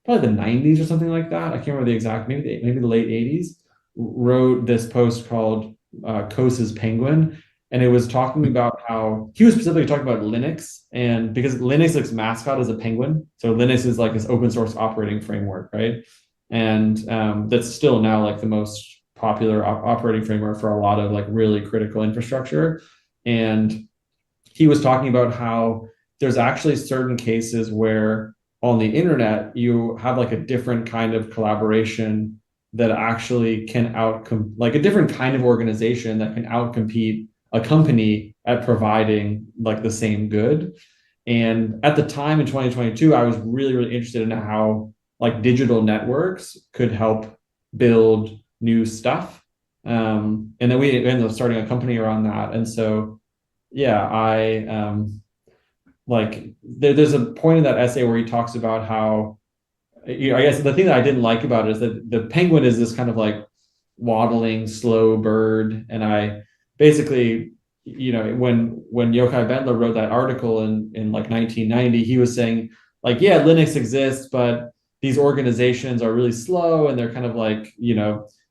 probably the 90s or something like that. I can't remember the exact, maybe the late 80s, wrote this post called Coase's Penguin. And it was talking about how he was specifically talking about Linux, and because Linux's mascot is a penguin. So Linux is like this open source operating framework, right? And that's still now like the most popular operating framework for a lot of like really critical infrastructure. And he was talking about how there's actually certain cases where on the internet you have like a different kind of collaboration that actually can like a different kind of organization that can outcompete a company at providing like the same good. And at the time in 2022, I was really interested in how like digital networks could help build new stuff. And then we ended up starting a company around that. And so, yeah, there's a point in that essay where he talks about how, I guess the thing that I didn't like about it is that the penguin is this kind of like waddling slow bird. And I basically, when Yochai Bendler wrote that article in like 1990, he was saying like, yeah, Linux exists, but these organizations are really slow, and they're kind of like,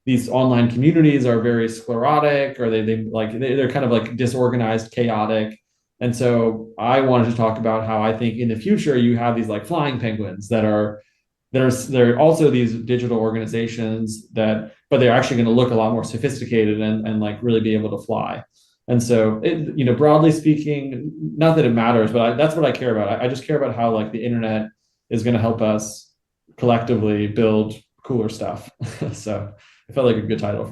these online communities are very sclerotic, or they're kind of like disorganized, chaotic. And so I wanted to talk about how I think in the future you have these like flying penguins that are there are also these digital organizations but they're actually going to look a lot more sophisticated and like really be able to fly. And so, broadly speaking, not that it matters, but that's what I care about. I just care about how like the internet is going to help us collectively build cooler stuff. So I felt like a good title for that.